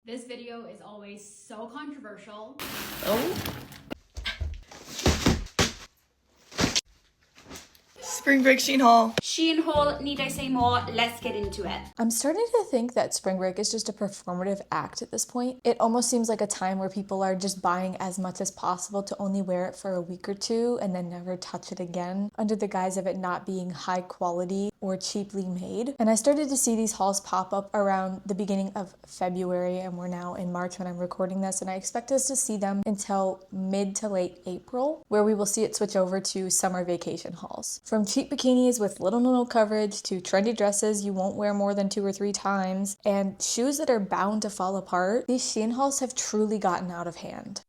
This video is always so controversial. Oh. Spring break Shein haul. Shein haul, need I say more? Let's get into it. I'm starting to think that spring break is just a performative act at this point. It almost seems like a time where people are just buying as much as possible to only wear it for a week or two and then never touch it again under the guise of it not being high quality or cheaply made. And I started to see these hauls pop up around the beginning of February, and we're now in March when I'm recording this, and I expect us to see them until mid to late April, where we will see it switch over to summer vacation hauls. From cheap bikinis with little to no coverage to trendy dresses you won't wear more than 2 or 3 times and shoes that are bound to fall apart, these Shein hauls have truly gotten out of hand.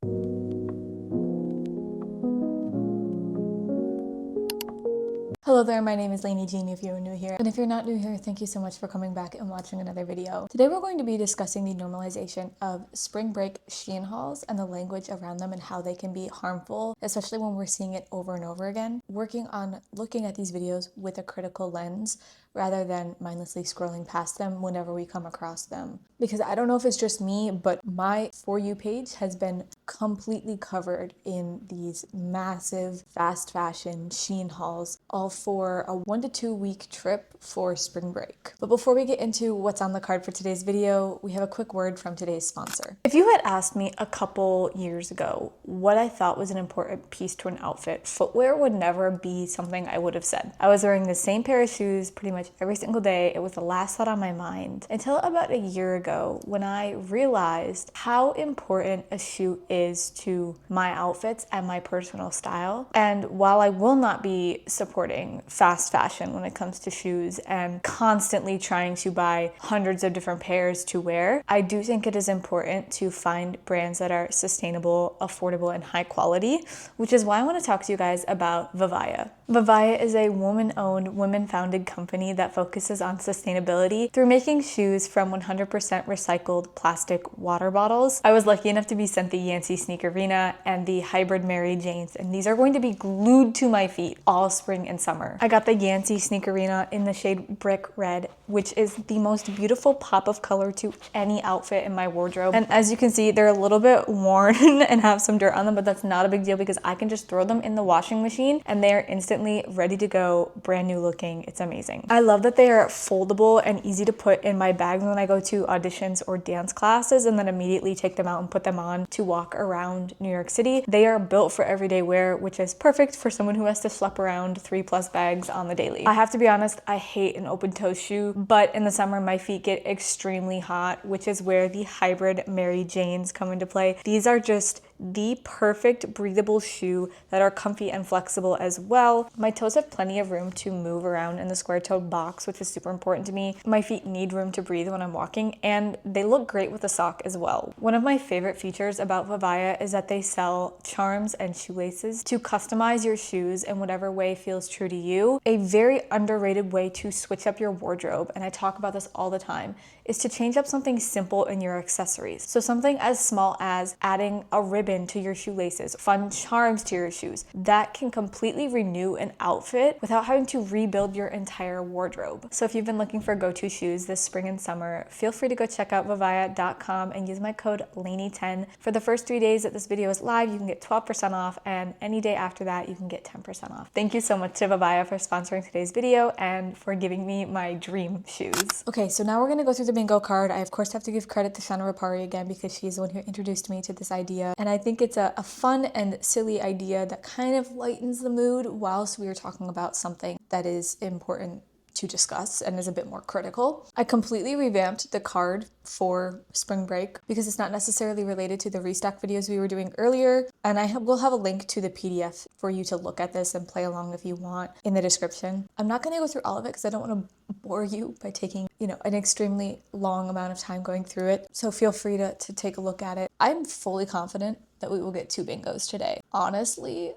Hello there, my name is Lainey Jean if you're new here. And if you're not new here, thank you so much for coming back and watching another video. Today we're going to be discussing the normalization of spring break Shein hauls and the language around them and how they can be harmful, especially when we're seeing it over and over again. Working on looking at these videos with a critical lens rather than mindlessly scrolling past them whenever we come across them. Because I don't know if it's just me, but my For You page has been completely covered in these massive fast fashion Shein hauls, all for a 1 to 2 week trip for spring break. But before we get into what's on the card for today's video, we have a quick word from today's sponsor. If you had asked me a couple years ago what I thought was an important piece to an outfit, footwear would never be something I would have said. I was wearing the same pair of shoes pretty much every single day. It was the last thought on my mind until about a year ago when I realized how important a shoe is to my outfits and my personal style. And while I will not be supporting fast fashion when it comes to shoes and constantly trying to buy hundreds of different pairs to wear, I do think it is important to find brands that are sustainable, affordable, and high quality, which is why I want to talk to you guys about Vivaya. Vivaya is a woman-owned, women-founded company that focuses on sustainability through making shoes from 100% recycled plastic water bottles. I was lucky enough to be sent the Yancey Sneakerina and the Hybrid Mary Janes, and these are going to be glued to my feet all spring and summer. I got the Yancey Sneakerina in the shade Brick Red, which is the most beautiful pop of color to any outfit in my wardrobe. And as you can see, they're a little bit worn and have some dirt on them, but that's not a big deal because I can just throw them in the washing machine and they are instantly ready to go, brand new looking. It's amazing. I love that they are foldable and easy to put in my bags when I go to auditions or dance classes and then immediately take them out and put them on to walk around New York City. They are built for everyday wear, which is perfect for someone who has to schlep around 3+ bags on the daily. I have to be honest, I hate an open toe shoe, but in the summer my feet get extremely hot, which is where the Hybrid Mary Janes come into play. These are just the perfect breathable shoe that are comfy and flexible as well. My toes have plenty of room to move around in the square-toed box, which is super important to me. My feet need room to breathe when I'm walking, and they look great with a sock as well. One of my favorite features about Vivaya is that they sell charms and shoelaces to customize your shoes in whatever way feels true to you. A very underrated way to switch up your wardrobe, and I talk about this all the time, is to change up something simple in your accessories. So something as small as adding a ribbon to your shoelaces, fun charms to your shoes, that can completely renew an outfit without having to rebuild your entire wardrobe. So if you've been looking for go-to shoes this spring and summer, feel free to go check out vivaya.com and use my code LAINEY10. For the first 3 days that this video is live, you can get 12% off, and any day after that, you can get 10% off. Thank you so much to Vivaya for sponsoring today's video and for giving me my dream shoes. Okay, so now we're gonna go through the bingo card. I of course have to give credit to Shana Rapari again because she's the one who introduced me to this idea, and I think it's a fun and silly idea that kind of lightens the mood whilst we are talking about something that is important to discuss and is a bit more critical. I completely revamped the card for spring break because it's not necessarily related to the restock videos we were doing earlier, and will have a link to the PDF for you to look at this and play along if you want in the description. I'm not going to go through all of it because I don't want to bore you by taking, an extremely long amount of time going through it, so feel free to take a look at it. I'm fully confident that we will get 2 bingos today. Honestly,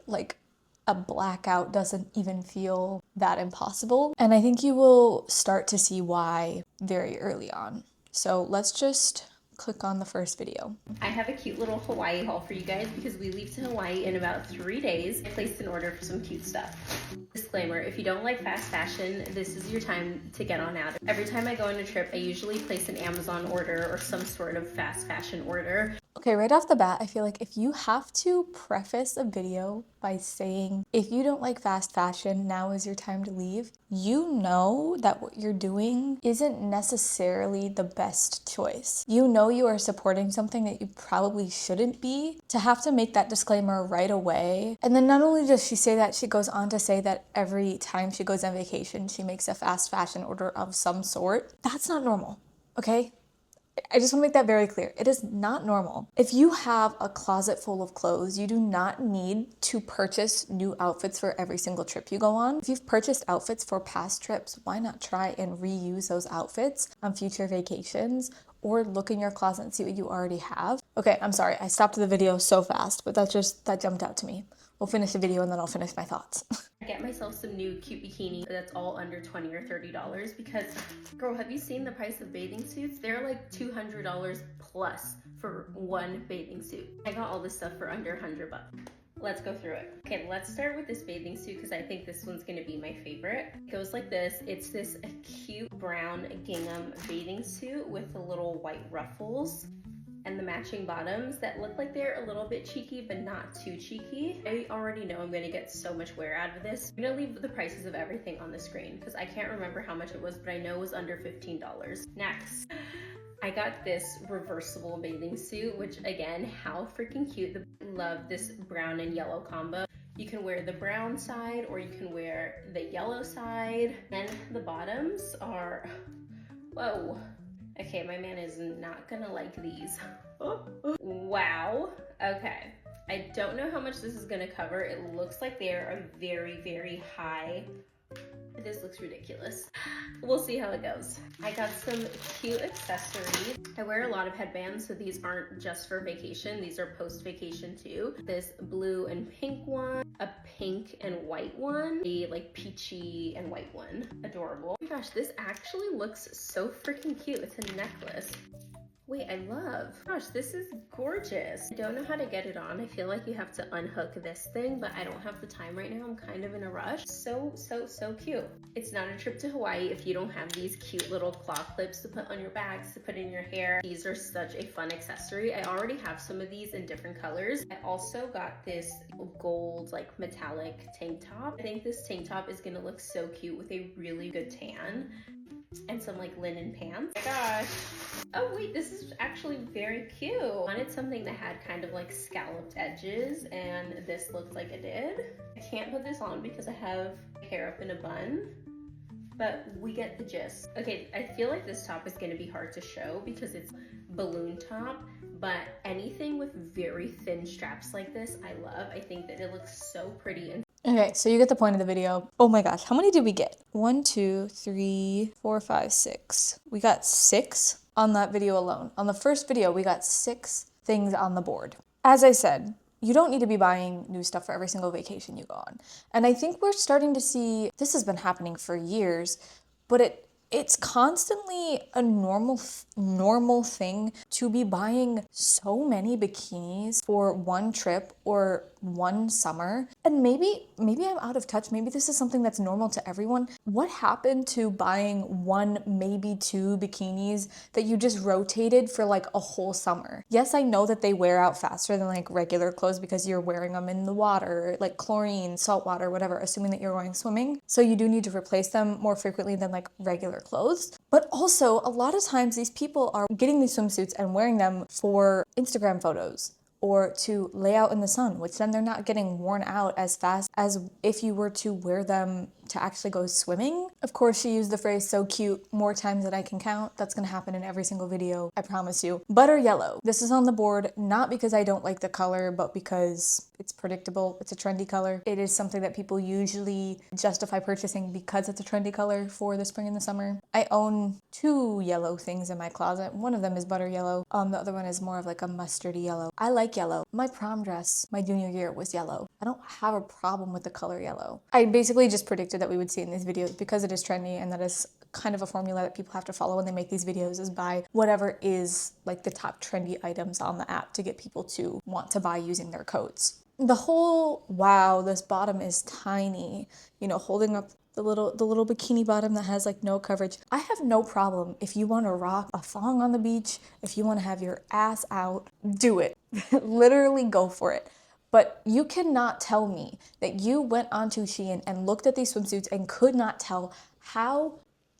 a blackout doesn't even feel that impossible. And I think you will start to see why very early on. So let's just click on the first video. I have a cute little Hawaii haul for you guys because we leave to Hawaii in about 3 days. I placed an order for some cute stuff. Disclaimer, if you don't like fast fashion, this is your time to get on out. Every time I go on a trip, I usually place an Amazon order or some sort of fast fashion order. Okay, right off the bat, I feel like if you have to preface a video by saying, if you don't like fast fashion, now is your time to leave, you know that what you're doing isn't necessarily the best choice. You know you are supporting something that you probably shouldn't be. To have to make that disclaimer right away. And then not only does she say that, she goes on to say that every time she goes on vacation, she makes a fast fashion order of some sort. That's not normal, okay? I just want to make that very clear. It is not normal. If you have a closet full of clothes, you do not need to purchase new outfits for every single trip you go on. If you've purchased outfits for past trips, why not try and reuse those outfits on future vacations? Or look in your closet and see what you already have. Okay, I'm sorry, I stopped the video so fast, but that jumped out to me. We'll finish the video and then I'll finish my thoughts. I get myself some new cute bikini that's all under $20 or $30 because, girl, have you seen the price of bathing suits? They're like $200 plus for one bathing suit. I got all this stuff for under $100 bucks. Let's go through it. Okay, let's start with this bathing suit because I think this one's gonna be my favorite. It goes like this. It's this cute brown gingham bathing suit with the little white ruffles and the matching bottoms that look like they're a little bit cheeky, but not too cheeky. I already know I'm gonna get so much wear out of this. I'm gonna leave the prices of everything on the screen because I can't remember how much it was, but I know it was under $15. Next, I got this reversible bathing suit, which again, how freaking cute. Love this brown and yellow combo. You can wear the brown side or you can wear the yellow side. And the bottoms are, whoa. Okay, my man is not gonna like these. Wow, okay. I don't know how much this is gonna cover. It looks like they're a very, very high. This looks ridiculous. We'll see how it goes. I got some cute accessories. I wear a lot of headbands, so these aren't just for vacation. These are post-vacation too. This blue and pink one, a pink and white one, a like peachy and white one. Adorable. Oh my gosh, this actually looks so freaking cute. It's a necklace. Wait, I love. Gosh, this is gorgeous. I don't know how to get it on. I feel like you have to unhook this thing, but I don't have the time right now. I'm kind of in a rush. So cute. It's not a trip to Hawaii if you don't have these cute little claw clips to put on your bags, to put in your hair. These are such a fun accessory. I already have some of these in different colors. I also got this gold, like metallic tank top. I think this tank top is gonna look so cute with a really good tan. And some like linen pants. Oh my gosh. Oh wait, this is actually very cute. I wanted something that had kind of like scalloped edges and this looks like it did. I can't put this on because I have hair up in a bun, but we get the gist. Okay, I feel like this top is gonna be hard to show because it's balloon top, but anything with very thin straps like this, I love. I think that it looks so pretty and Okay, so you get the point of the video. Oh my gosh, how many did we get? 1, 2, 3, 4, 5, 6. We got 6 on that video alone. On the first video, we got 6 things on the board. As I said, you don't need to be buying new stuff for every single vacation you go on. And I think we're starting to see, this has been happening for years, but it's constantly a normal thing to be buying so many bikinis for one trip or one summer. And maybe I'm out of touch. Maybe this is something that's normal to everyone. What happened to buying 1, maybe 2 bikinis that you just rotated for like a whole summer? Yes, I know that they wear out faster than like regular clothes because you're wearing them in the water, like chlorine, salt water, whatever, assuming that you're going swimming. So you do need to replace them more frequently than like regular clothes. But also, a lot of times these people are getting these swimsuits and wearing them for Instagram photos or to lay out in the sun, which then they're not getting worn out as fast as if you were to wear them to actually go swimming. Of course, she used the phrase "so cute" more times than I can count. That's gonna happen in every single video, I promise you. Butter yellow. This is on the board, not because I don't like the color, but because it's predictable. It's a trendy color. It is something that people usually justify purchasing because it's a trendy color for the spring and the summer. I own 2 yellow things in my closet. One of them is butter yellow. The other one is more of like a mustardy yellow. I like like yellow. My prom dress, my junior year, was yellow. I don't have a problem with the color yellow. I basically just predicted that we would see in these videos because it is trendy and that is kind of a formula that people have to follow when they make these videos, is buy whatever is like the top trendy items on the app to get people to want to buy using their codes. The whole, wow, this bottom is tiny, you know, holding up the little bikini bottom that has like no coverage. I have no problem if you want to rock a thong on the beach, if you want to have your ass out, do it. Literally go for it. But you cannot tell me that you went onto Shein and looked at these swimsuits and could not tell how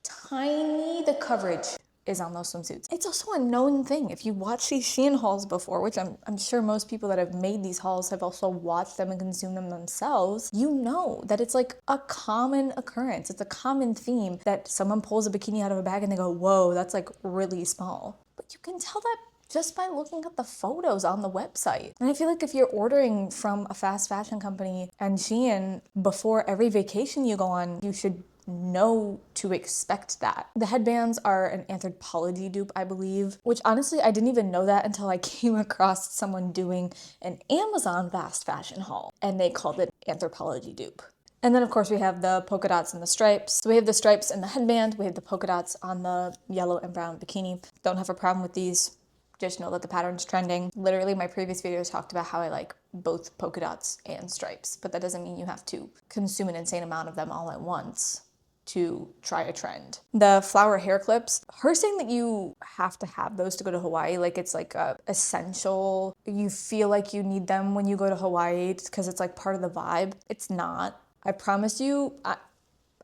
tiny the coverage is on those swimsuits. It's also a known thing. If you watch these Shein hauls before, which I'm sure most people that have made these hauls have also watched them and consumed them themselves, you know that it's like a common occurrence. It's a common theme that someone pulls a bikini out of a bag and they go, whoa, that's like really small. But you can tell that just by looking at the photos on the website. And I feel like if you're ordering from a fast fashion company and Shein before every vacation you go on, you should know to expect that. The headbands are an Anthropologie dupe, I believe, which honestly, I didn't even know that until I came across someone doing an Amazon fast fashion haul and they called it Anthropologie dupe. And then of course we have the polka dots and the stripes. So we have the stripes in the headband, we have the polka dots on the yellow and brown bikini. Don't have a problem with these. Just know that the pattern's trending. Literally, my previous videos talked about how I like both polka dots and stripes, but that doesn't mean you have to consume an insane amount of them all at once to try a trend. The flower hair clips, her saying that you have to have those to go to Hawaii, like it's like a essential, you feel like you need them when you go to Hawaii because it's like part of the vibe. It's not. I promise you, I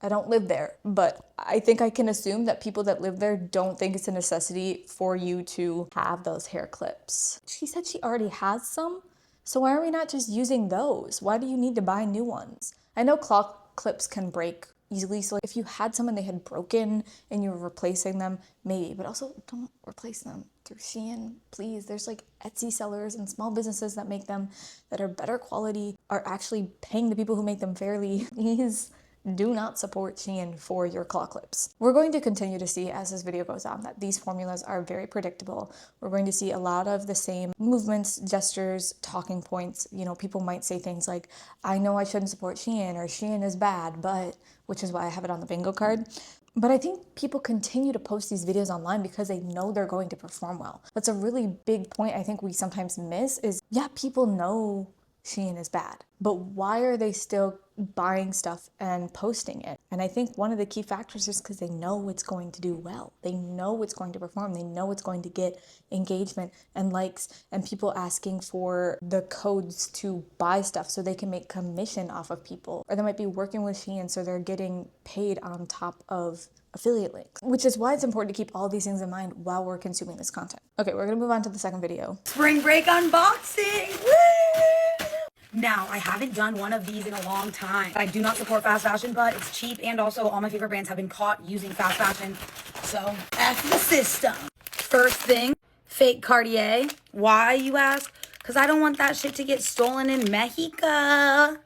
don't live there, but I think I can assume that people that live there don't think it's a necessity for you to have those hair clips. She said she already has some, so why are we not just using those? Why do you need to buy new ones? I know claw clips can break easily, so if you had some and they had broken and you were replacing them, maybe, but also don't replace them through Shein, please. There's like Etsy sellers and small businesses that make them that are better quality, are actually paying the people who make them fairly. Please do not support Shein for your claw clips. We're going to continue to see as this video goes on that these formulas are very predictable. We're going to see a lot of the same movements, gestures, talking points. You know, people might say things like, I know I shouldn't support Shein, or Shein is bad, but, which is why I have it on the bingo card. But I think people continue to post these videos online because they know they're going to perform well. That's a really big point I think we sometimes miss is, yeah, people know Shein is bad, but why are they still buying stuff and posting it? And I think one of the key factors is because they know it's going to do well. They know it's going to perform. They know it's going to get engagement and likes and people asking for the codes to buy stuff so they can make commission off of people. Or they might be working with Shein so they're getting paid on top of affiliate links, which is why it's important to keep all these things in mind while we're consuming this content. Okay, we're gonna move on to the second video. Spring break unboxing! Woo! Now, I haven't done one of these in a long time. I do not support fast fashion, but it's cheap, and also all my favorite brands have been caught using fast fashion. So, F the system. First thing, fake Cartier. Why, you ask? Because I don't want that shit to get stolen in Mexico.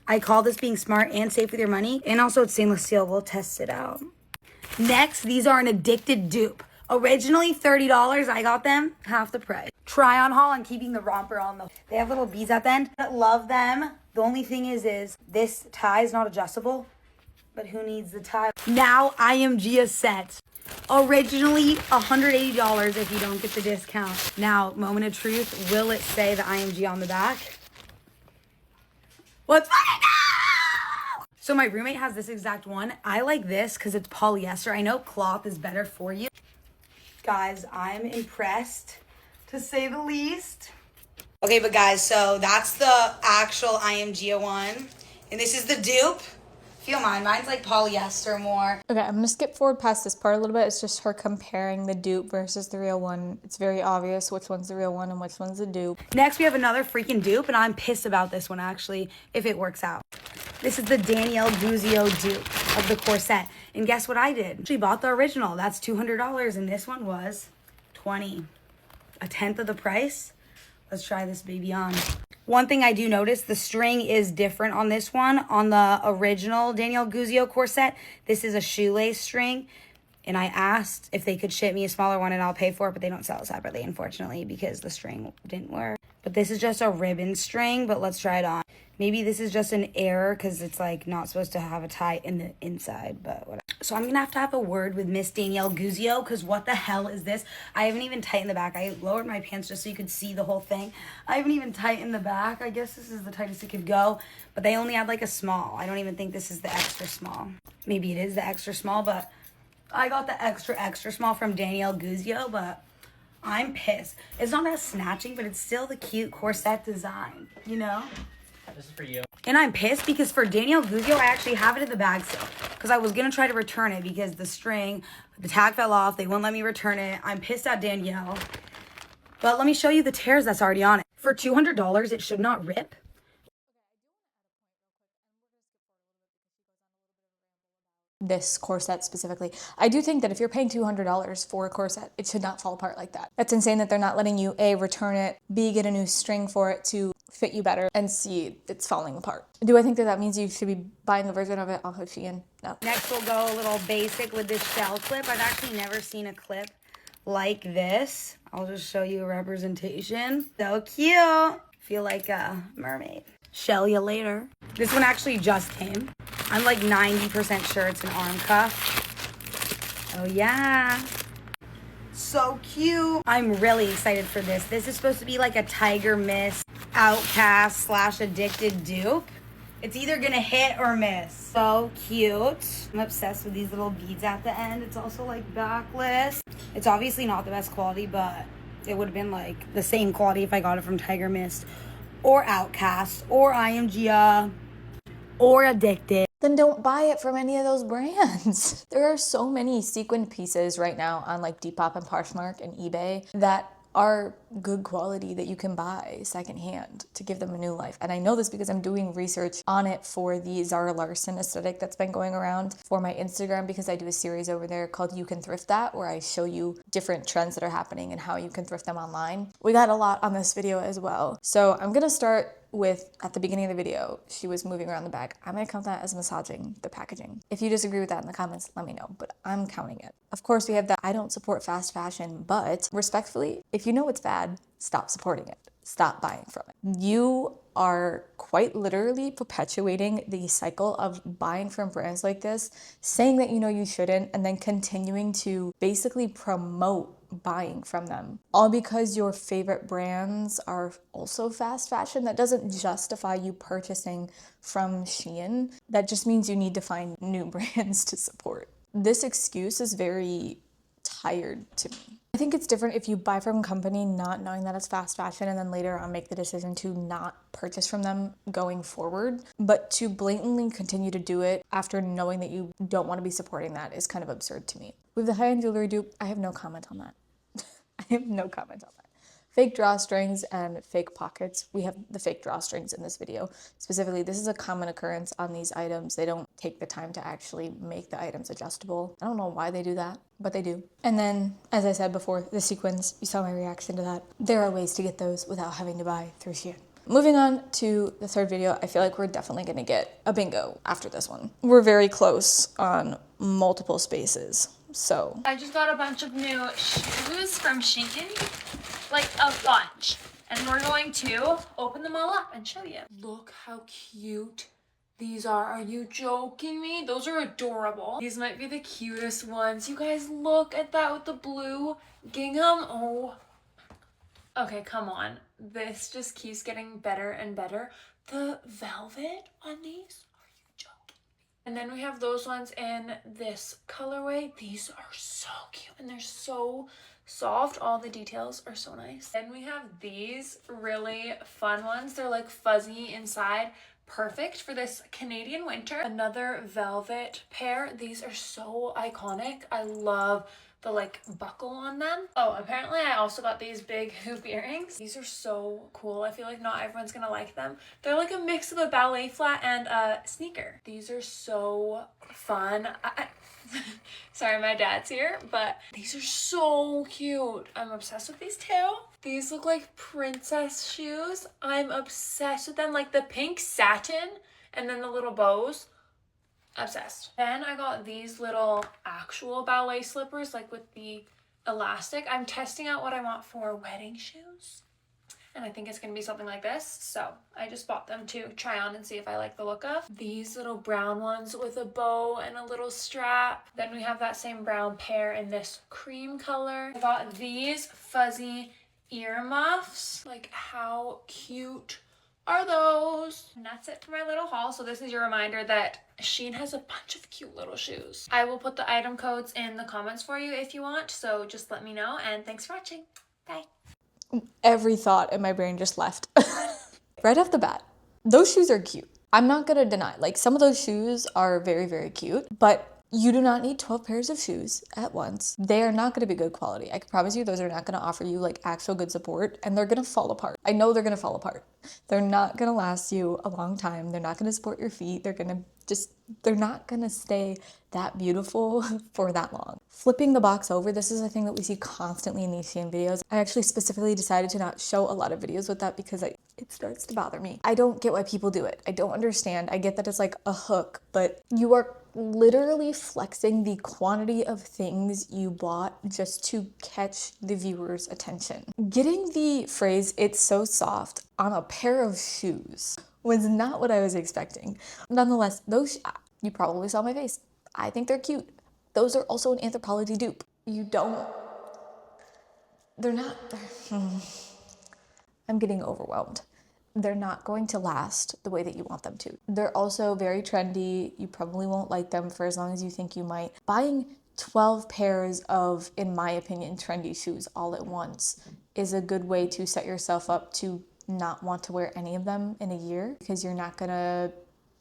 I call this being smart and safe with your money, and also it's stainless steel. We'll test it out. Next, these are an addicted dupe. Originally $30, I got them half the price. Try on haul and keeping the romper on them. They have little beads at the end. I love them. The only thing is this tie is not adjustable, but who needs the tie? Now IMG is set. Originally $180 if you don't get the discount. Now, moment of truth, will it say the IMG on the back? What's funny now? So my roommate has this exact one. I like this because it's polyester. I know cloth is better for you. Guys, I'm impressed, to say the least. Okay, but guys, so that's the actual IMG one. And this is the dupe. Feel mine. Mine's like polyester more. Okay, I'm gonna skip forward past this part a little bit. It's just her comparing the dupe versus the real one. It's very obvious which one's the real one and which one's the dupe. Next, we have another freaking dupe, and I'm pissed about this one, actually, if it works out. This is the Danielle Guzio dupe of the corset. And guess what I did? She bought the original. That's $200, and this one was $20. A tenth of the price. Let's try this baby on. One thing I do notice, the string is different on this one. On the original Danielle Guzio corset, this is a shoelace string. And I asked if they could ship me a smaller one and I'll pay for it, but they don't sell it separately, unfortunately, because the string didn't work. But this is just a ribbon string, but let's try it on. Maybe this is just an error because it's like not supposed to have a tie in the inside, but whatever. So I'm going to have a word with Miss Danielle Guzio because what the hell is this? I haven't even tightened the back. I lowered my pants just so you could see the whole thing. I haven't even tightened the back. I guess this is the tightest it could go, but they only had like a small. I don't even think this is the extra small. Maybe it is the extra small, but I got the extra small from Danielle Guzio, but I'm pissed. It's not as snatching, but it's still the cute corset design, you know? This is for you. And I'm pissed because for Danielle Guzio, I actually have it in the bag still. Because I was going to try to return it because the tag fell off. They wouldn't let me return it. I'm pissed at Danielle. But let me show you the tears that's already on it. For $200, it should not rip. This corset specifically. I do think that if you're paying $200 for a corset, it should not fall apart like that. That's insane that they're not letting you A, return it, B, get a new string for it to fit you better, and C, it's falling apart. Do I think that means you should be buying a version of it off of Shein? No. Next we'll go a little basic with this shell clip. I've actually never seen a clip like this. I'll just show you a representation. So cute. Feel like a mermaid. Shell you later. This one actually just came. I'm like 90% sure it's an arm cuff. Oh yeah. So cute. I'm really excited for this. This is supposed to be like a Tiger Mist Outcast / Addicted dupe. It's either gonna hit or miss. So cute. I'm obsessed with these little beads at the end. It's also like backless. It's obviously not the best quality, but it would have been like the same quality if I got it from Tiger Mist or Outcast or IMGA or Addicted. Then don't buy it from any of those brands. There are so many sequined pieces right now on like Depop and Poshmark and eBay that are good quality that you can buy secondhand to give them a new life. And I know this because I'm doing research on it for the Zara Larson aesthetic that's been going around for my Instagram, because I do a series over there called You Can Thrift That, where I show you different trends that are happening and how you can thrift them online. We got a lot on this video as well. So I'm gonna start with, at the beginning of the video, she was moving around the bag. I'm gonna count that as massaging the packaging. If you disagree with that in the comments, let me know, but I'm counting it. Of course, we have that I don't support fast fashion, but respectfully, if you know it's bad, stop supporting it. Stop buying from it. You are quite literally perpetuating the cycle of buying from brands like this, saying that you know you shouldn't, and then continuing to basically promote buying from them, all because your favorite brands are also fast fashion. That doesn't justify you purchasing from Shein. That just means you need to find new brands to support. This excuse is very tired to me. I think it's different if you buy from a company not knowing that it's fast fashion and then later on make the decision to not purchase from them going forward, but to blatantly continue to do it after knowing that you don't want to be supporting that is kind of absurd to me. With the high-end jewelry dupe, I have no comment on that. I have no comment on that. Fake drawstrings and fake pockets. We have the fake drawstrings in this video. Specifically, this is a common occurrence on these items. They don't take the time to actually make the items adjustable. I don't know why they do that, but they do. And then, as I said before, the sequins, you saw my reaction to that. There are ways to get those without having to buy through Shein. Moving on to the third video, I feel like we're definitely gonna get a bingo after this one. We're very close on multiple spaces. So I just got a bunch of new shoes from Shein, like a bunch, and we're going to open them all up and show you. Look how cute these are. Are you joking me? Those are adorable. These might be the cutest ones. You guys, look at that with the blue gingham. Oh, okay, come on. This just keeps getting better and better. The velvet on these. And then we have those ones in this colorway. These are so cute and they're so soft. All the details are so nice. Then we have these really fun ones. They're like fuzzy inside. Perfect for this Canadian winter. Another velvet pair. These are so iconic. I love the like buckle on them. Oh, apparently I also got these big hoop earrings. These are so cool. I feel like not everyone's gonna like them. They're like a mix of a ballet flat and a sneaker. These are so fun. Sorry, my dad's here, but these are so cute. I'm obsessed with these too. These look like princess shoes. I'm obsessed with them, like the pink satin and then the little bows. Obsessed. Then I got these little actual ballet slippers, like with the elastic. I'm testing out what I want for wedding shoes, and I think it's gonna be something like this. So I just bought them to try on and see if I like the look of. These little brown ones with a bow and a little strap. Then we have that same brown pair in this cream color. I got these fuzzy earmuffs. Like, how cute are those? And that's it for my little haul. So this is your reminder that Shein has a bunch of cute little shoes. I will put the item codes in the comments for you if you want, so just let me know, and thanks for watching. Bye. Every thought in my brain just left. Right off the bat, those shoes are cute. I'm not gonna deny, like, some of those shoes are very, very cute, but you do not need 12 pairs of shoes at once. They are not gonna be good quality. I can promise you those are not gonna offer you like actual good support, and they're gonna fall apart. I know they're gonna fall apart. They're not gonna last you a long time. They're not gonna support your feet. They're not gonna stay that beautiful for that long. Flipping the box over, this is a thing that we see constantly in these Shein videos. I actually specifically decided to not show a lot of videos with that because it starts to bother me. I don't get why people do it. I don't understand. I get that it's like a hook, but you are literally flexing the quantity of things you bought just to catch the viewer's attention. Getting the phrase "it's so soft" on a pair of shoes was not what I was expecting. Nonetheless, you probably saw my face. I think they're cute. Those are also an Anthropologie dupe. I'm getting overwhelmed. They're not going to last the way that you want them to. They're also very trendy. You probably won't like them for as long as you think you might. Buying 12 pairs of, in my opinion, trendy shoes all at once is a good way to set yourself up to not want to wear any of them in a year, because you're not gonna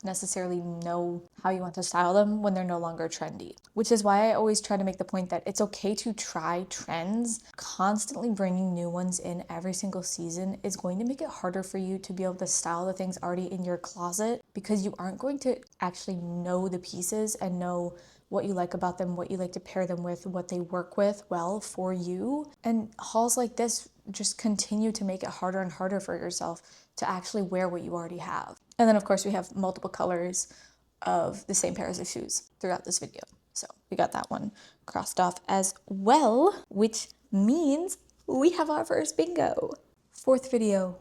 necessarily know how you want to style them when they're no longer trendy. Which is why I always try to make the point that it's okay to try trends. Constantly bringing new ones in every single season is going to make it harder for you to be able to style the things already in your closet, because you aren't going to actually know the pieces and know what you like about them, what you like to pair them with, what they work with well for you. And hauls like this just continue to make it harder and harder for yourself to actually wear what you already have. And then of course we have multiple colors of the same pairs of shoes throughout this video. So we got that one crossed off as well, which means we have our first bingo. Fourth video.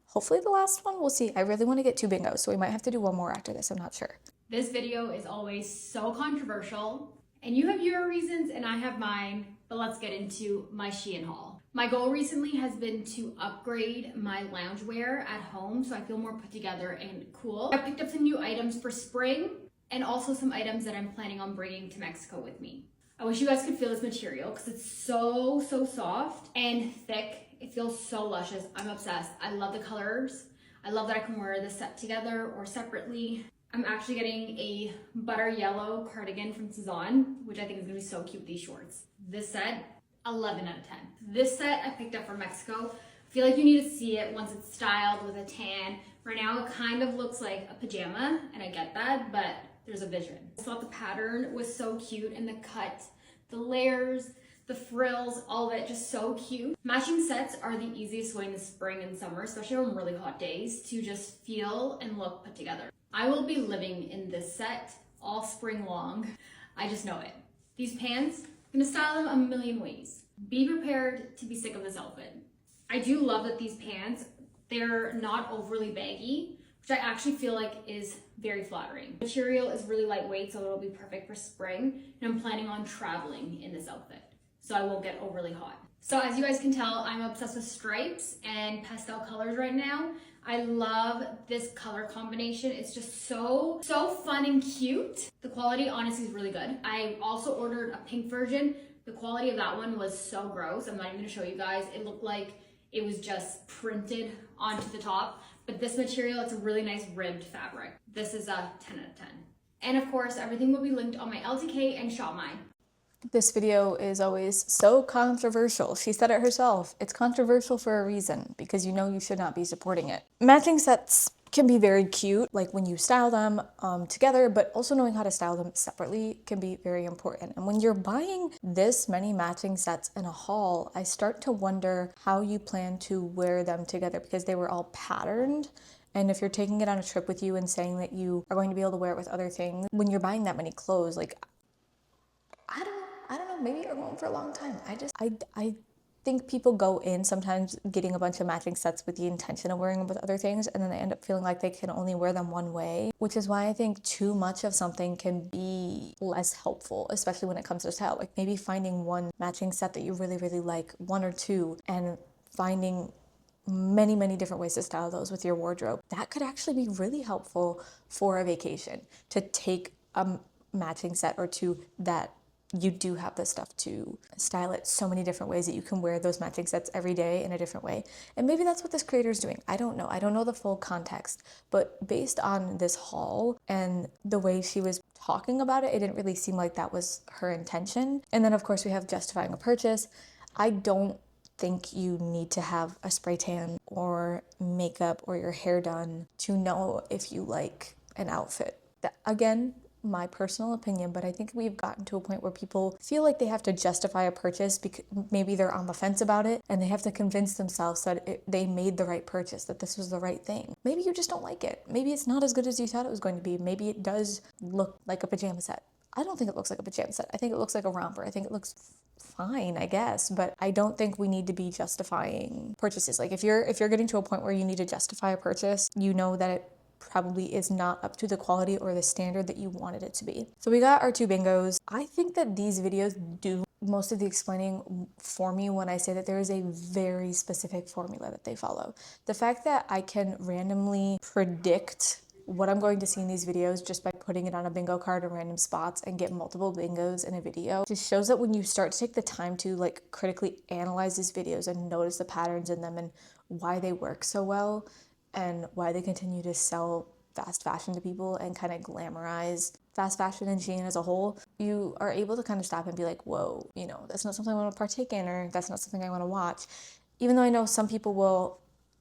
Hopefully the last one, we'll see. I really want to get 2 bingos, so we might have to do one more after this, I'm not sure. This video is always so controversial, and you have your reasons and I have mine, but let's get into my Shein haul. My goal recently has been to upgrade my loungewear at home so I feel more put together and cool. I picked up some new items for spring and also some items that I'm planning on bringing to Mexico with me. I wish you guys could feel this material because it's so soft and thick. It feels so luscious. I'm obsessed. I love the colors. I love that I can wear this set together or separately. I'm actually getting a butter yellow cardigan from Sezon, which I think is gonna be so cute with these shorts. This set, 11 out of 10. This set I picked up from Mexico. I feel like you need to see it once it's styled with a tan. Right now it kind of looks like a pajama, and I get that, but there's a vision. I thought the pattern was so cute, and the cut, the layers, the frills, all of it, just so cute. Matching sets are the easiest way in the spring and summer, especially on really hot days, to just feel and look put together. I will be living in this set all spring long. I just know it. These pants, I'm gonna style them a million ways. Be prepared to be sick of this outfit. I do love that these pants, they're not overly baggy, which I actually feel like is very flattering. The material is really lightweight, so it'll be perfect for spring, and I'm planning on traveling in this outfit, so I won't get overly hot. So as you guys can tell, I'm obsessed with stripes and pastel colors right now. I love this color combination. It's just so fun and cute. The quality honestly is really good. I also ordered a pink version. The quality of that one was so gross. I'm not even gonna show you guys. It looked like it was just printed onto the top. But this material, it's a really nice ribbed fabric. This is a 10 out of 10. And of course, everything will be linked on my LTK and Shopmine. This video is always so controversial. She said it herself. It's controversial for a reason, because you know you should not be supporting it. Matching sets can be very cute, like when you style them together, but also knowing how to style them separately can be very important. And when you're buying this many matching sets in a haul, I start to wonder how you plan to wear them together, because they were all patterned. And if you're taking it on a trip with you and saying that you are going to be able to wear it with other things, when you're buying that many clothes, like, I don't know, maybe you're going for a long time. I think people go in sometimes getting a bunch of matching sets with the intention of wearing them with other things, and then they end up feeling like they can only wear them one way, which is why I think too much of something can be less helpful, especially when it comes to style. Like maybe finding one matching set that you really, really like, one or two, and finding many, many different ways to style those with your wardrobe. That could actually be really helpful for a vacation, to take a matching set or two that you do have the stuff to style it so many different ways that you can wear those matching sets every day in a different way. And maybe that's what this creator is doing. I don't know. I don't know the full context, but based on this haul and the way she was talking about it, it didn't really seem like that was her intention. And then of course we have justifying a purchase. I don't think you need to have a spray tan or makeup or your hair done to know if you like an outfit. That, again, my personal opinion, but I think we've gotten to a point where people feel like they have to justify a purchase because maybe they're on the fence about it and they have to convince themselves that they made the right purchase, that this was the right thing. Maybe you just don't like it. Maybe it's not as good as you thought it was going to be. Maybe it does look like a pajama set. I don't think it looks like a pajama set. I think it looks like a romper. I think it looks fine, I guess, but I don't think we need to be justifying purchases. Like if you're getting to a point where you need to justify a purchase, you know that it probably is not up to the quality or the standard that you wanted it to be. So we got our two bingos. I think that these videos do most of the explaining for me when I say that there is a very specific formula that they follow. The fact that I can randomly predict what I'm going to see in these videos just by putting it on a bingo card in random spots and get multiple bingos in a video just shows that when you start to take the time to like critically analyze these videos and notice the patterns in them and why they work so well and why they continue to sell fast fashion to people and kind of glamorize fast fashion and Shein as a whole, you are able to kind of stop and be like, whoa, you know, that's not something I want to partake in, or that's not something I want to watch. Even though I know some people will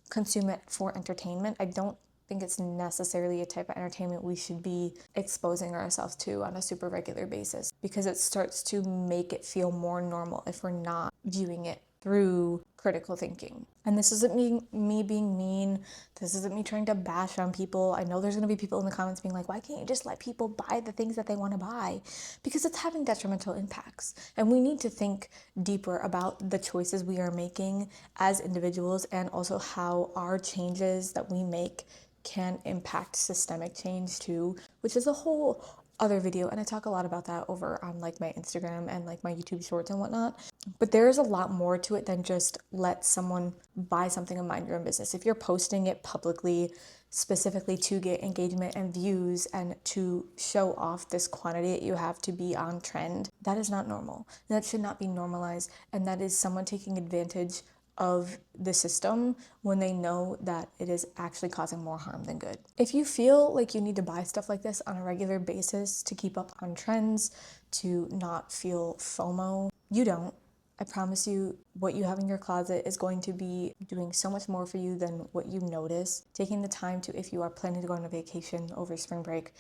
consume it for entertainment, I don't think it's necessarily a type of entertainment we should be exposing ourselves to on a super regular basis, because it starts to make it feel more normal if we're not viewing it through critical thinking. And this isn't me being mean. This isn't me trying to bash on people. I know there's going to be people in the comments being like, why can't you just let people buy the things that they want to buy? Because it's having detrimental impacts. And we need to think deeper about the choices we are making as individuals, and also how our changes that we make can impact systemic change too, which is a whole other video, and I talk a lot about that over on like my Instagram and like my YouTube shorts and whatnot. But there is a lot more to it than just let someone buy something and mind your own business. If you're posting it publicly specifically to get engagement and views and to show off this quantity that you have to be on trend, that is not normal. That should not be normalized, and that is someone taking advantage of the system when they know that it is actually causing more harm than good. If you feel like you need to buy stuff like this on a regular basis to keep up on trends, to not feel FOMO, you don't. I promise you, what you have in your closet is going to be doing so much more for you than what you notice. Taking the time to, if you are planning to go on a vacation over spring break,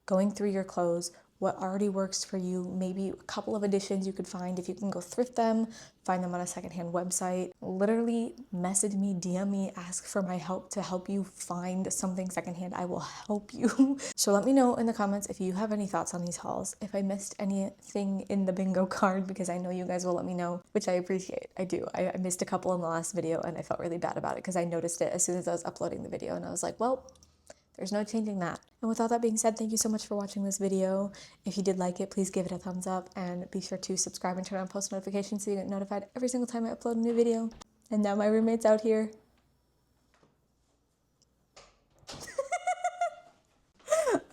going through your clothes, what already works for you, maybe a couple of additions you could find if you can go thrift them, find them on a secondhand website. Literally message me, DM me, ask for my help to help you find something secondhand. I will help you. So let me know in the comments if you have any thoughts on these hauls, if I missed anything in the bingo card, because I know you guys will let me know, which I appreciate. I do. I missed a couple in the last video and I felt really bad about it because I noticed it as soon as I was uploading the video, and I was like, well, there's no changing that. And with all that being said, thank you so much for watching this video. If you did like it, please give it a thumbs up, and be sure to subscribe and turn on post notifications so you get notified every single time I upload a new video. And now my roommate's out here.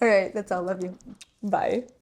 All right, that's all. Love you. Bye.